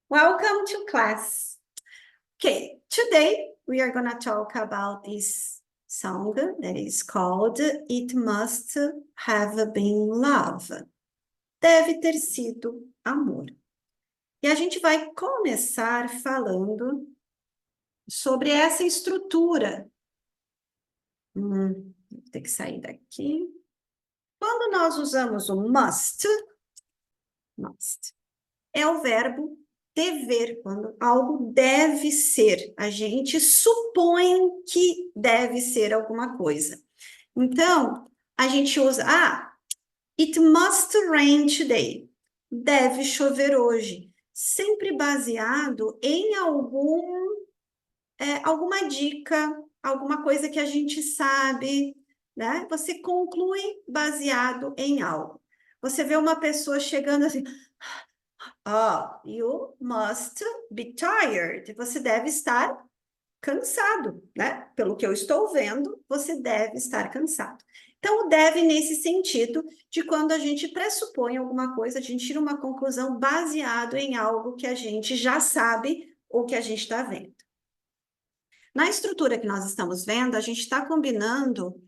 Welcome to class. Okay, today we are going to talk about this song that is called It Must Have Been Love. Deve ter sido amor. E a gente vai começar falando sobre essa estrutura. Vou ter que sair daqui. Quando nós usamos o must, é o verbo dever, quando algo deve ser. A gente supõe que deve ser alguma coisa. Então, a gente usa, it must rain today. Deve chover hoje. Sempre baseado em alguma dica, alguma coisa que a gente sabe, né? Você conclui baseado em algo. Você vê uma pessoa chegando assim, you must be tired. Você deve estar cansado, né? Pelo que eu estou vendo, você deve estar cansado. Então, o deve nesse sentido de quando a gente pressupõe alguma coisa, a gente tira uma conclusão baseado em algo que a gente já sabe ou que a gente está vendo. Na estrutura que nós estamos vendo, a gente está combinando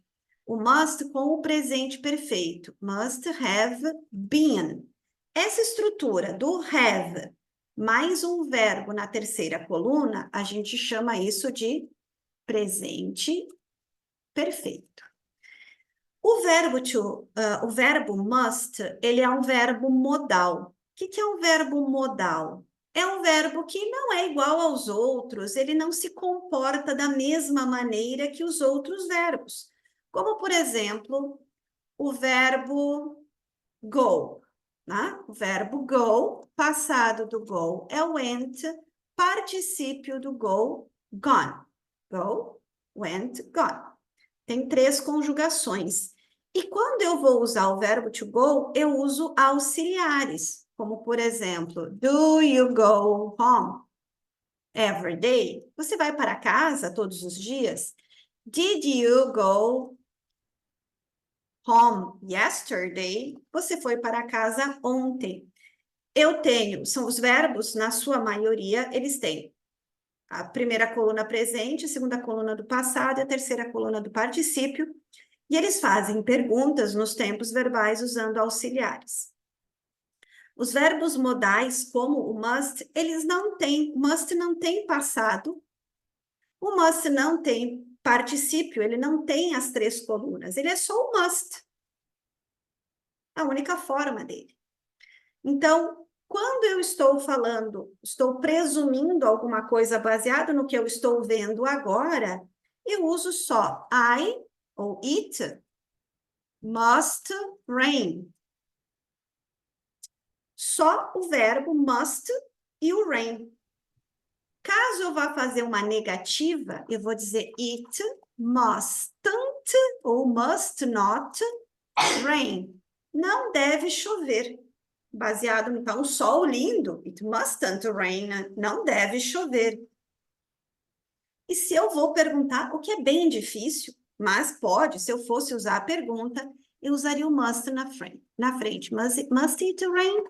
o must com o presente perfeito. Must have been. Essa estrutura do have mais um verbo na terceira coluna, a gente chama isso de presente perfeito. O verbo must, ele é um verbo modal. O que é um verbo modal? É um verbo que não é igual aos outros, ele não se comporta da mesma maneira que os outros verbos. Como, por exemplo, o verbo go, né? O verbo go, passado do go é went, particípio do go, gone. Go, went, gone. Tem 3 conjugações. E quando eu vou usar o verbo to go, eu uso auxiliares, como, por exemplo, do you go home every day? Você vai para casa todos os dias? Did you go home yesterday? Você foi para casa ontem. São os verbos, na sua maioria, eles têm a primeira coluna presente, a segunda coluna do passado e a terceira coluna do particípio, e eles fazem perguntas nos tempos verbais usando auxiliares. Os verbos modais, como o must, must não tem passado, o must não tem particípio, ele não tem as 3 colunas, ele é só o must. A única forma dele. Então, quando eu estou presumindo alguma coisa baseado no que eu estou vendo agora, eu uso só I ou it must rain. Só o verbo must e o rain. Caso eu vá fazer uma negativa, eu vou dizer it mustn't ou must not rain. Não deve chover. Baseado no sol lindo, it mustn't rain, não deve chover. E se eu vou perguntar, o que é bem difícil, mas pode, se eu fosse usar a pergunta, eu usaria o must na frente. Must it rain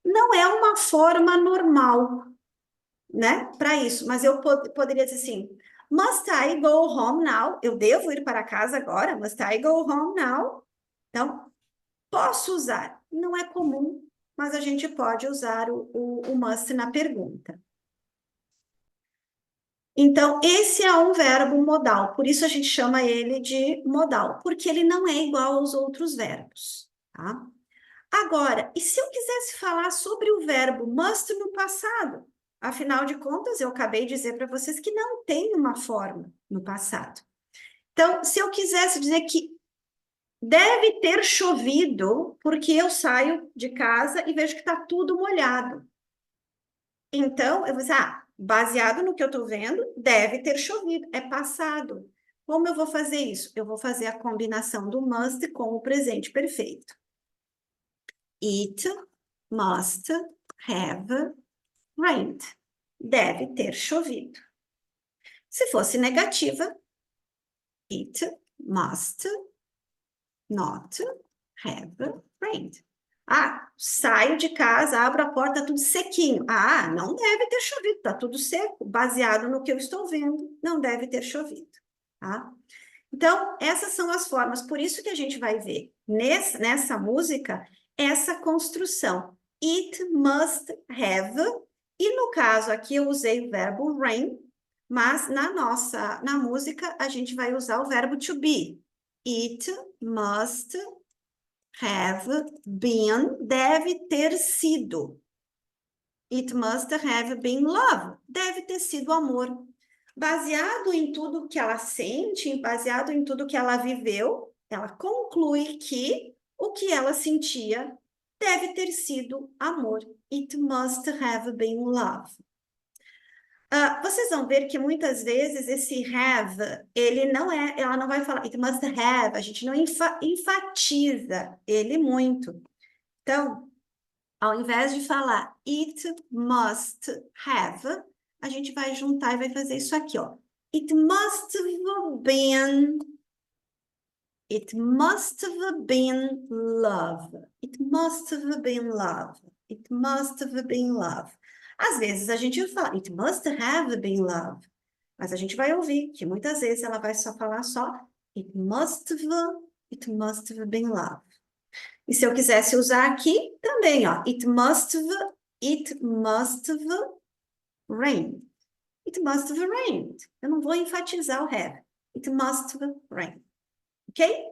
não é uma forma normal, né, para isso, mas eu poderia dizer assim, must I go home now? Eu devo ir para casa agora? Must I go home now? Então, posso usar. Não é comum, mas a gente pode usar o must na pergunta. Então, esse é um verbo modal, por isso a gente chama ele de modal, porque ele não é igual aos outros verbos, tá? Agora, e se eu quisesse falar sobre o verbo must no passado? Afinal de contas, eu acabei de dizer para vocês que não tem uma forma no passado. Então, se eu quisesse dizer que deve ter chovido, porque eu saio de casa e vejo que está tudo molhado. Então, eu vou dizer, baseado no que eu estou vendo, deve ter chovido, é passado. Como eu vou fazer isso? Eu vou fazer a combinação do must com o presente perfeito. It must have rained. Deve ter chovido. Se fosse negativa, it must not have rained. Ah, saio de casa, abro a porta, tudo sequinho. Ah, não deve ter chovido, tá tudo seco, baseado no que eu estou vendo, não deve ter chovido, tá? Então, essas são as formas, por isso que a gente vai ver nessa música essa construção. It must have, e no caso aqui eu usei o verbo rain, mas na música a gente vai usar o verbo to be. It must have been, deve ter sido. It must have been love, deve ter sido amor. Baseado em tudo que ela sente, baseado em tudo que ela viveu, ela conclui que o que ela sentia deve ter sido amor. It must have been love. Vocês vão ver que muitas vezes esse have, ele não é, ela não vai falar it must have, a gente não enfatiza ele muito. Então, ao invés de falar it must have, a gente vai juntar e vai fazer isso aqui, ó. It must have been. It must have been love. It must have been love. It must have been love. Às vezes a gente fala it must have been love, mas a gente vai ouvir que muitas vezes ela vai só falar só it must have been love. E se eu quisesse usar aqui, também, ó. It must have rained. It must have rained. Eu não vou enfatizar o have. It must have rained. Ok?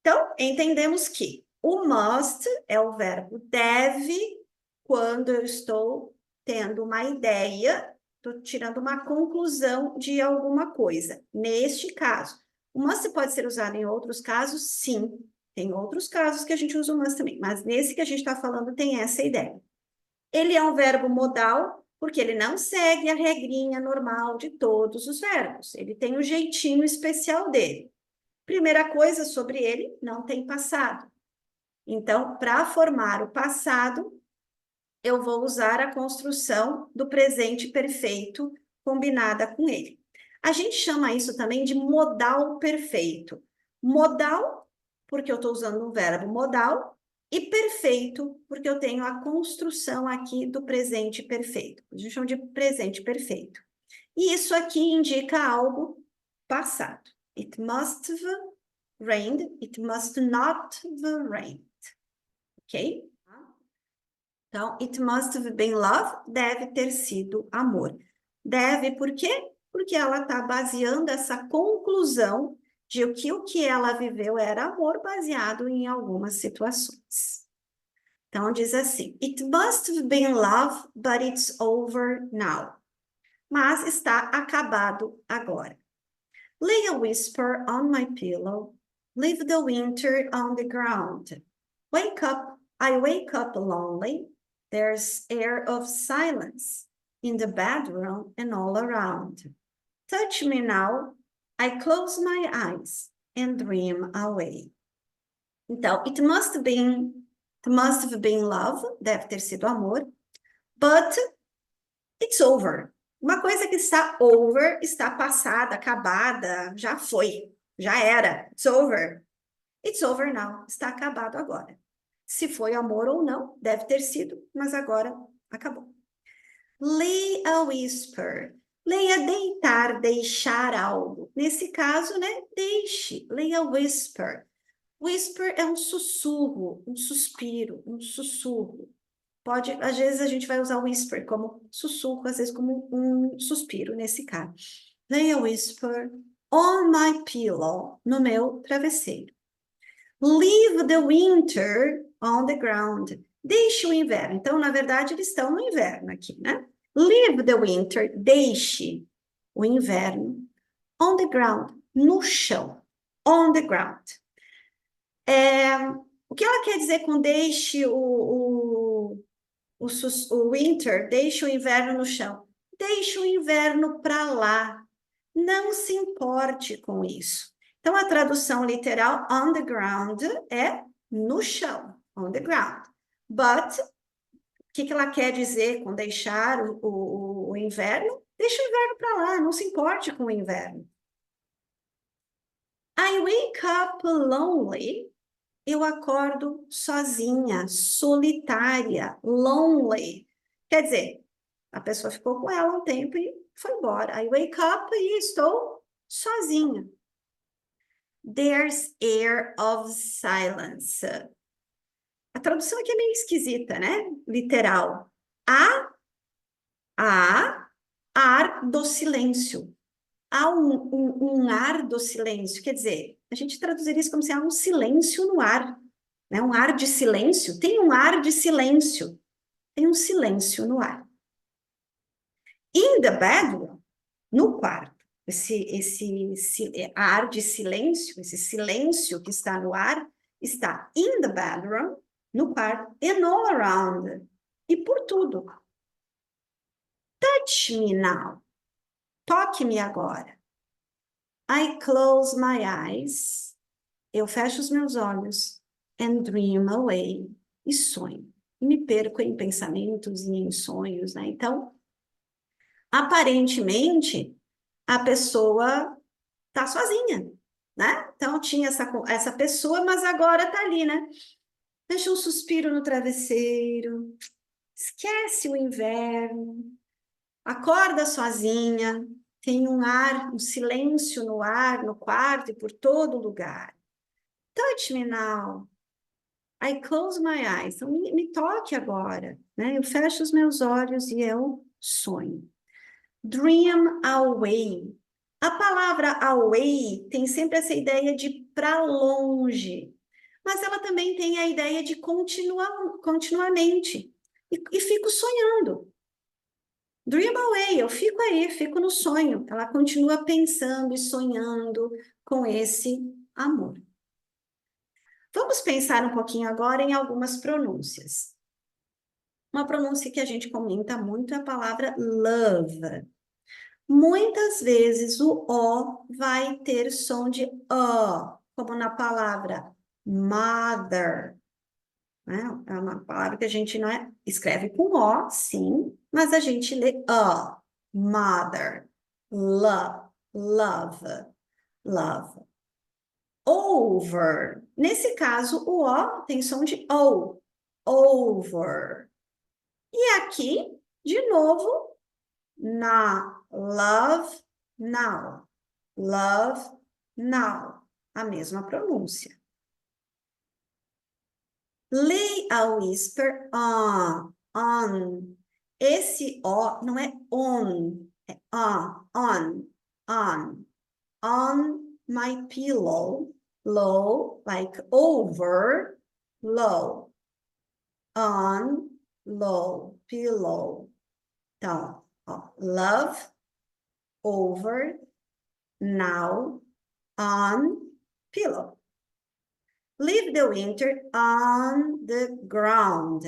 Então, entendemos que o must é o verbo deve quando eu estou tendo uma ideia, estou tirando uma conclusão de alguma coisa. Neste caso, o must pode ser usado em outros casos? Sim. Tem outros casos que a gente usa o must também, mas nesse que a gente está falando tem essa ideia. Ele é um verbo modal porque ele não segue a regrinha normal de todos os verbos. Ele tem um jeitinho especial dele. Primeira coisa sobre ele, não tem passado. Então, para formar o passado, eu vou usar a construção do presente perfeito combinada com ele. A gente chama isso também de modal perfeito. Modal, porque eu estou usando um verbo modal, e perfeito, porque eu tenho a construção aqui do presente perfeito. A gente chama de presente perfeito. E isso aqui indica algo passado. It must have rained, it must not have rained. Ok? Então, it must have been love, deve ter sido amor. Deve por quê? Porque ela está baseando essa conclusão de que o que ela viveu era amor baseado em algumas situações. Então, diz assim, it must have been love, but it's over now. Mas está acabado agora. Lay a whisper on my pillow, leave the winter on the ground. Wake up, I wake up lonely, there's air of silence in the bedroom and all around. Touch me now, I close my eyes and dream away. Então, it must have been love, deve ter sido amor, but it's over. Uma coisa que está over, está passada, acabada, já foi, já era, it's over. It's over now, está acabado agora. Se foi amor ou não, deve ter sido, mas agora acabou. Lay a whisper. Leia deitar, deixar algo. Nesse caso, né? Deixe. Lay a whisper. Whisper é um sussurro, um suspiro, um sussurro. Pode, às vezes a gente vai usar whisper como sussurro, às vezes como um suspiro, nesse caso. Lay a whisper on my pillow, no meu travesseiro. Leave the winter on the ground. Deixe o inverno. Então, na verdade, eles estão no inverno aqui, né? Leave the winter. Deixe o inverno on the ground. No chão. On the ground. O que ela quer dizer com deixe o winter? Deixe o inverno no chão. Deixe o inverno para lá. Não se importe com isso. Então, a tradução literal on the ground é no chão, on the ground. But, o que ela quer dizer com deixar o inverno? Deixa o inverno para lá, não se importe com o inverno. I wake up lonely. eu acordo sozinha, solitária, lonely. Quer dizer, a pessoa ficou com ela um tempo e foi embora. I wake up e estou sozinha. There's air of silence. A tradução aqui é meio esquisita, né? Literal. Há ar do silêncio. Há um ar do silêncio. Quer dizer, a gente traduziria isso como se há um silêncio no ar, né? Um ar de silêncio. Tem um ar de silêncio. Tem um silêncio no ar. In the bedroom, no quarto, esse ar de silêncio, esse silêncio que está no ar, está in the bedroom, no quarto, and all around, e por tudo. Touch me now. Toque-me agora. I close my eyes. Eu fecho os meus olhos and dream away. E sonho. E me perco em pensamentos e em sonhos, né? Então, aparentemente, a pessoa tá sozinha, né? Então, tinha essa pessoa, mas agora tá ali, né? Deixa um suspiro no travesseiro, esquece o inverno, acorda sozinha, tem um ar, um silêncio no ar, no quarto e por todo lugar. Touch me now. I close my eyes. Então, me toque agora, né? Eu fecho os meus olhos e eu sonho. Dream away. A palavra away tem sempre essa ideia de para longe, mas ela também tem a ideia de continuamente. E fico sonhando. Dream away, eu fico aí, fico no sonho. Ela continua pensando e sonhando com esse amor. Vamos pensar um pouquinho agora em algumas pronúncias. Uma pronúncia que a gente comenta muito é a palavra love. Muitas vezes o O vai ter som de O, como na palavra mother, né? É uma palavra que a gente não escreve com O, sim, mas a gente lê O, mother, love, love, love. Over. Nesse caso, o O tem som de O, over. E aqui, de novo, na, love, now, love, now. A mesma pronúncia. Lay a whisper on. Esse O não é on, é on. On my pillow, low, like over, low. On, low, pillow. Então, ó, love, over, now, on, pillow. Leave the winter on the ground.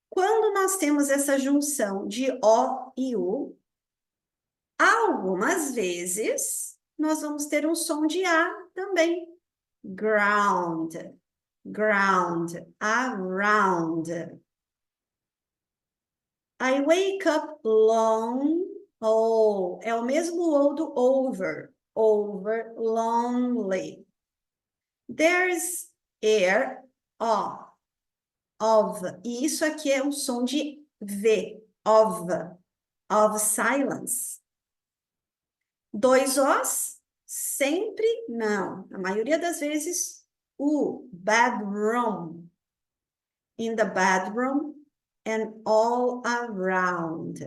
Quando nós temos essa junção de O e U, algumas vezes nós vamos ter um som de A também. Ground, ground, around. I wake up long, oh, é o mesmo O do over, lonely. There's air of. E isso aqui é um som de V, of silence. Dois Os? Sempre não. A maioria das vezes, bedroom. In the bedroom and all around.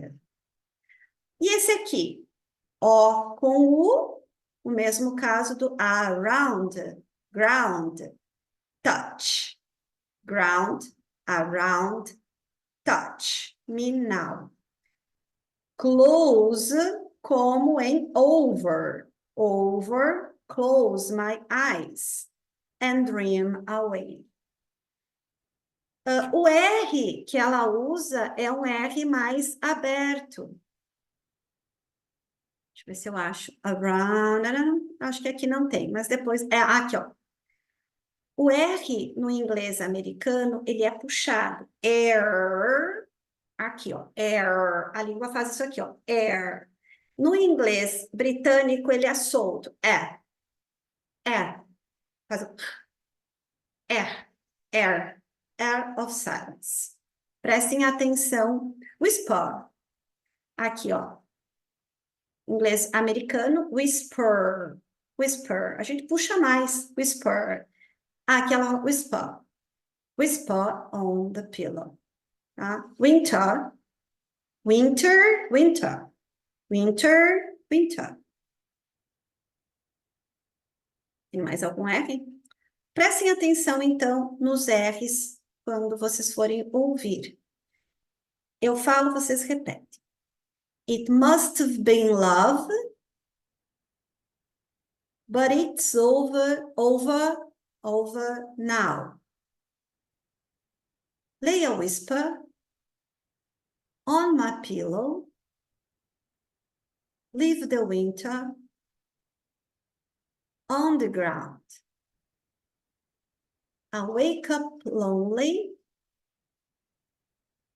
E esse aqui? O com o mesmo caso do around, ground, touch, ground, around, touch, me now. Close, como em over, close my eyes, and dream away. O R que ela usa é um R mais aberto. Deixa eu ver se eu acho. Around, acho que aqui não tem, mas depois... aqui, ó. O R no inglês americano, ele é puxado. Air, aqui, ó. Air, a língua faz isso aqui, ó. Air. No inglês britânico, ele é solto. Faz air of silence. Prestem atenção, whisper. Aqui, ó. Inglês americano, whisper. Whisper. A gente puxa mais, whisper. Aquela whisper. Whisper on the pillow. Tá? Winter. Winter, winter. Winter, winter. Tem mais algum R? Prestem atenção, então, nos R's quando vocês forem ouvir. Eu falo, vocês repetem. It must have been love, but it's over now. Lay a whisper on my pillow. Leave the winter on the ground. I wake up lonely.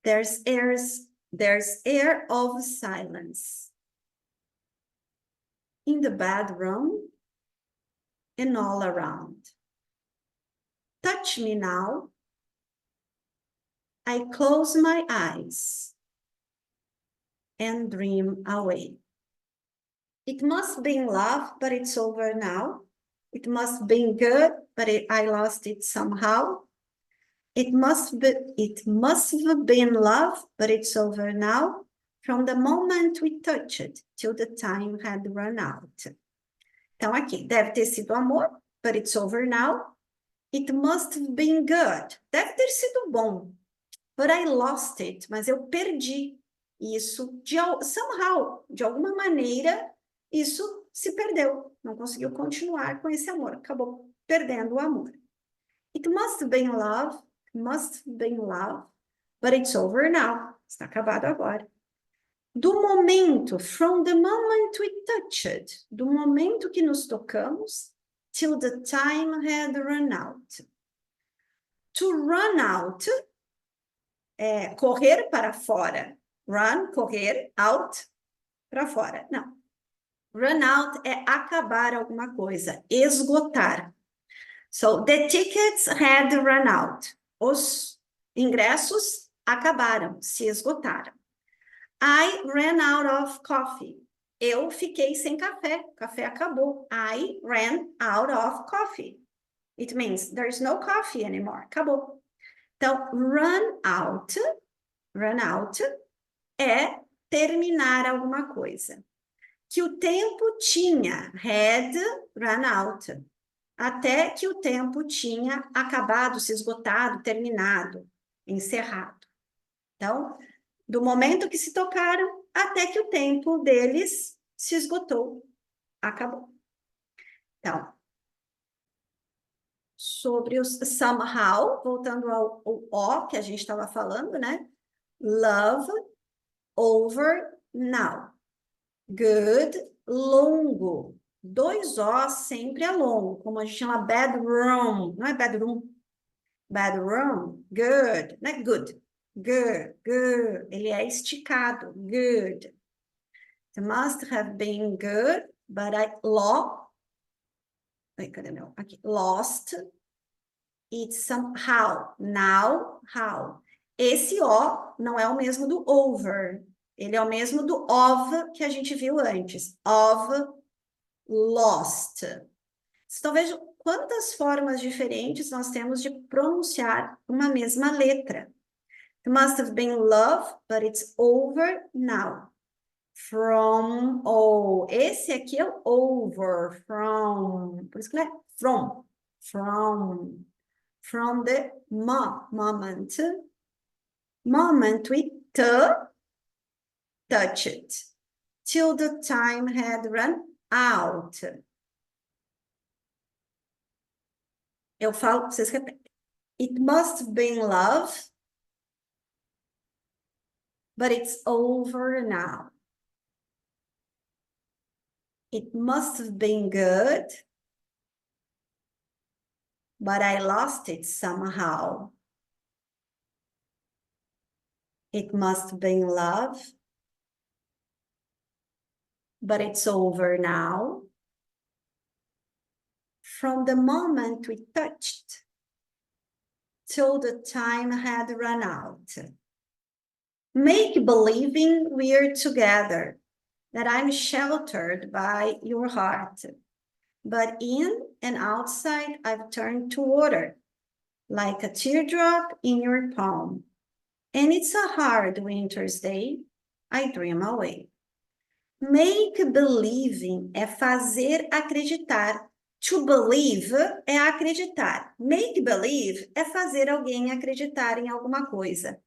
There's air of silence in the bedroom and all around. Touch me now. I close my eyes and dream away. It must be in love, but it's over now. It must be good, but I lost it somehow. It must have been love, but it's over now. From the moment we touched till the time had run out. Então aqui, deve ter sido amor, but it's over now. It must have been good. Deve ter sido bom, but I lost it. Mas eu perdi isso. Somehow, de alguma maneira, isso se perdeu. Não conseguiu continuar com esse amor. Acabou perdendo o amor. It must have been love. Must have been love, but it's over now. Está acabado agora. Do momento, from the moment we touched, do momento que nos tocamos, till the time had run out. To run out é correr para fora. Run, correr, out, para fora. Não. Run out é acabar alguma coisa, esgotar. So, the tickets had run out. Os ingressos acabaram, se esgotaram. I ran out of coffee. Eu fiquei sem café. O café acabou. I ran out of coffee. It means there's no coffee anymore. Acabou. Então, run out é terminar alguma coisa. Que o tempo tinha, had run out. Até que o tempo tinha acabado, se esgotado, terminado, encerrado. Então, do momento que se tocaram, até que o tempo deles se esgotou, acabou. Então, sobre os somehow, voltando ao O que a gente estava falando, né? Love, over, now. Good, longo. 2 O sempre é longo, como a gente chama bedroom, não é bedroom. Bedroom, good, não é good. Good, good. Ele é esticado, good. It must have been good, but I cadê meu? Aqui, lost it somehow. Now, how. Esse O não é o mesmo do over. Ele é o mesmo do of que a gente viu antes. Of lost. Então, vejam quantas formas diferentes nós temos de pronunciar uma mesma letra. It must have been love, but it's over now. From, esse aqui é o over, from, por isso que é from the moment we touched, till the time had run out. Eu falo, vocês repetem. It must have been love, but it's over now. It must have been good, but I lost it somehow. It must have been love, but it's over now. From the moment we touched till the time had run out. Make believing we're together, that I'm sheltered by your heart. But in and outside, I've turned to water, like a teardrop in your palm. And it's a hard winter's day, I dream away. Make believing é fazer acreditar. To believe é acreditar. Make believe é fazer alguém acreditar em alguma coisa.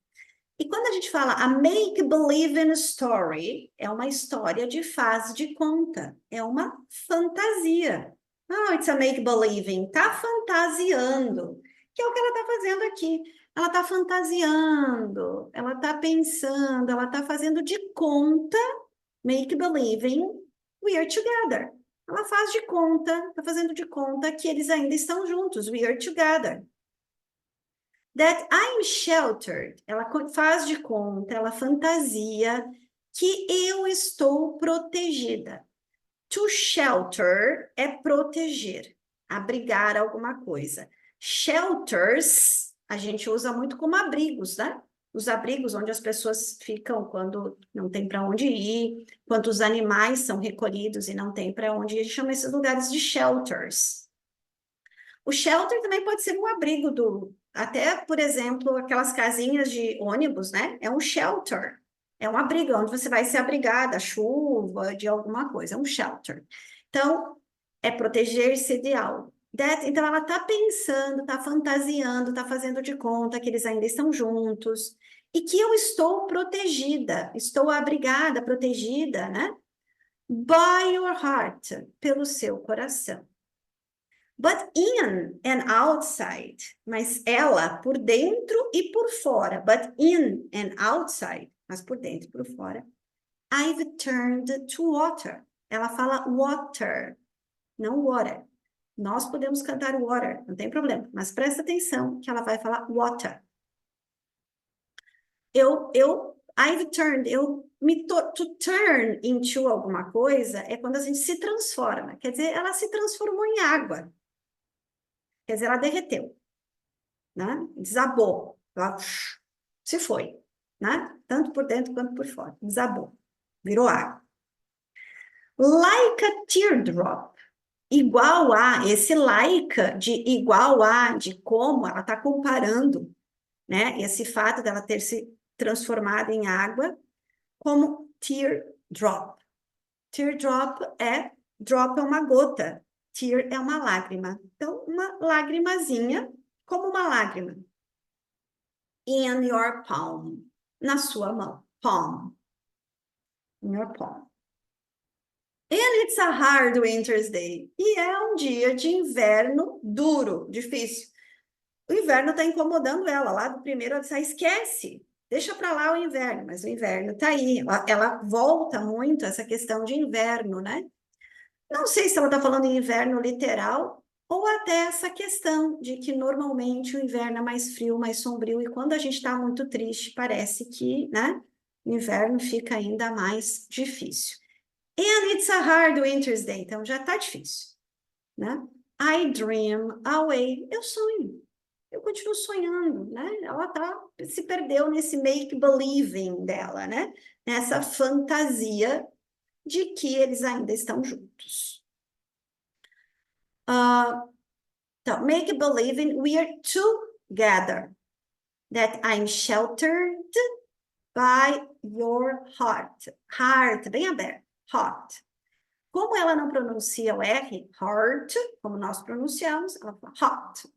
E quando a gente fala a make believe in story, é uma história de faz de conta, é uma fantasia. Oh, it's a make believing, tá fantasiando, que é o que ela tá fazendo aqui. Ela tá fantasiando, ela tá pensando, ela tá fazendo de conta, make believing we are together. Ela faz de conta, tá fazendo de conta que eles ainda estão juntos, we are together. That I'm sheltered, ela faz de conta, ela fantasia que eu estou protegida. To shelter é proteger, abrigar alguma coisa. Shelters, a gente usa muito como abrigos, né? Os abrigos onde as pessoas ficam quando não tem para onde ir, quando os animais são recolhidos e não tem para onde ir, a gente chama esses lugares de shelters. O shelter também pode ser um abrigo até, por exemplo, aquelas casinhas de ônibus, né? É um shelter. É um abrigo onde você vai se abrigar da chuva, de alguma coisa. É um shelter. Então, é proteger-se de algo. Então, ela está pensando, está fantasiando, está fazendo de conta que eles ainda estão juntos e que eu estou protegida, estou abrigada, protegida, né? By your heart, pelo seu coração. But in and outside, mas ela por dentro e por fora. But in and outside, mas por dentro e por fora. I've turned to water. Ela fala water, não water. Nós podemos cantar water, não tem problema. Mas presta atenção que ela vai falar water. I've turned, to turn into alguma coisa é quando a gente se transforma. Quer dizer, ela se transformou em água. Quer dizer, ela derreteu, né? Desabou, ela se foi, né? Tanto por dentro quanto por fora, desabou, virou água. Like a teardrop, igual a, esse like de igual a, de como ela está comparando, né? Esse fato dela ter se transformado em água, como teardrop. Teardrop drop é uma gota, tear é uma lágrima. Então, uma lágrimazinha, como uma lágrima. In your palm, na sua mão, palm, in your palm. And it's a hard winter's day. E é um dia de inverno duro, difícil. O inverno está incomodando ela. Lá do primeiro, ela disse, esquece, deixa para lá o inverno. Mas o inverno está aí. Ela volta muito essa questão de inverno, né? Não sei se ela está falando em inverno literal ou até essa questão de que normalmente o inverno é mais frio, mais sombrio, e quando a gente está muito triste, parece que, né, o inverno fica ainda mais difícil. And it's a hard winter's day, então já está difícil, né? I dream away, eu sonho, eu continuo sonhando, né? Ela se perdeu nesse make-believing dela, né? Nessa fantasia de que eles ainda estão juntos. So make believing we are together, that I'm sheltered by your heart. Heart, bem aberto, heart. Como ela não pronuncia o R, heart, como nós pronunciamos, ela fala hot.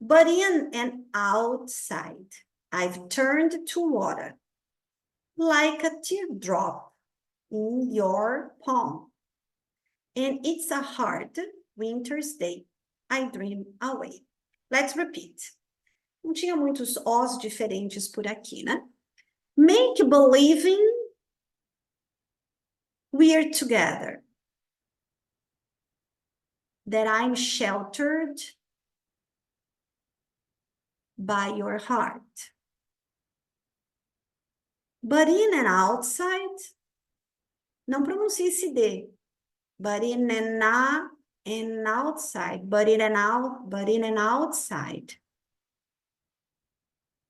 But in and outside, I've turned to water, like a teardrop in your palm. And it's a hard winter's day, I dream away. Let's repeat. Não tinha muitos Os diferentes por aqui, né? Make believing we're together. That I'm sheltered by your heart. But in and outside, não pronuncie esse D. But in and outside. But in and outside.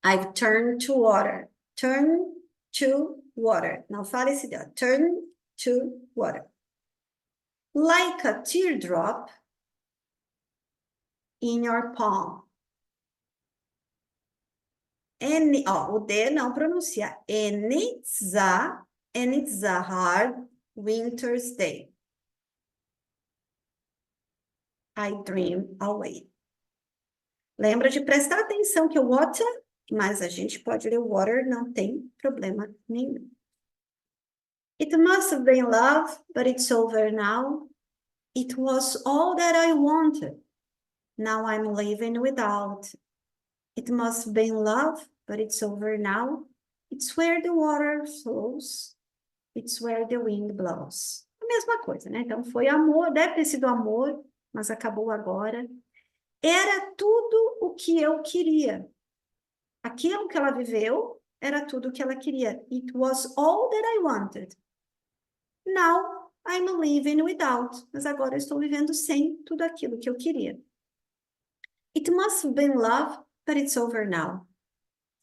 I've turned to water. Turn to water. Não fale esse dedo. Turn to water. Like a teardrop in your palm. O D não pronuncia. And it's a hard winter's day. I dream away. Lembra de prestar atenção que o water, mas a gente pode ler water, não tem problema nenhum. It must have been love, but it's over now. It was all that I wanted. Now I'm living without. It must have been love, but it's over now. It's where the water flows. It's where the wind blows. A mesma coisa, né? Então foi amor, deve ter sido amor, mas acabou agora. Era tudo o que eu queria. Aquilo que ela viveu era tudo o que ela queria. It was all that I wanted. Now I'm living without. Mas agora eu estou vivendo sem tudo aquilo que eu queria. It must have been love, but it's over now.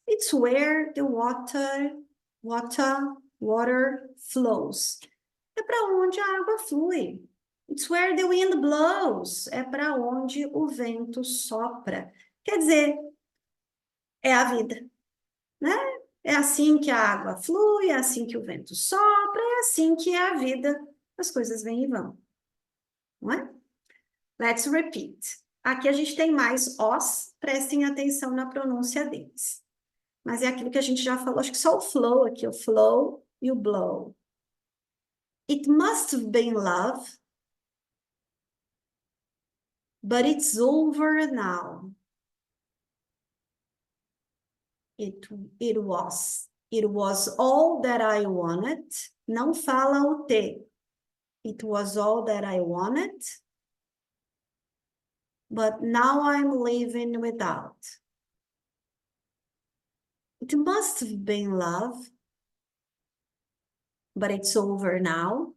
It's where the water flows. É para onde a água flui. It's where the wind blows. É para onde o vento sopra. Quer dizer, é a vida, né? É assim que a água flui, é assim que o vento sopra, é assim que é a vida. As coisas vêm e vão, não é? Let's repeat. Aqui a gente tem mais os, prestem atenção na pronúncia deles. Mas é aquilo que a gente já falou, acho que só o flow aqui, o flow e o blow. It must have been love, but it's over now. It was all that I wanted. Não fala o T. It was all that I wanted, but now I'm living without. It must have been love, but it's over now.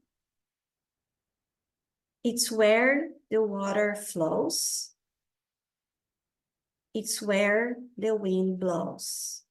It's where the water flows. It's where the wind blows.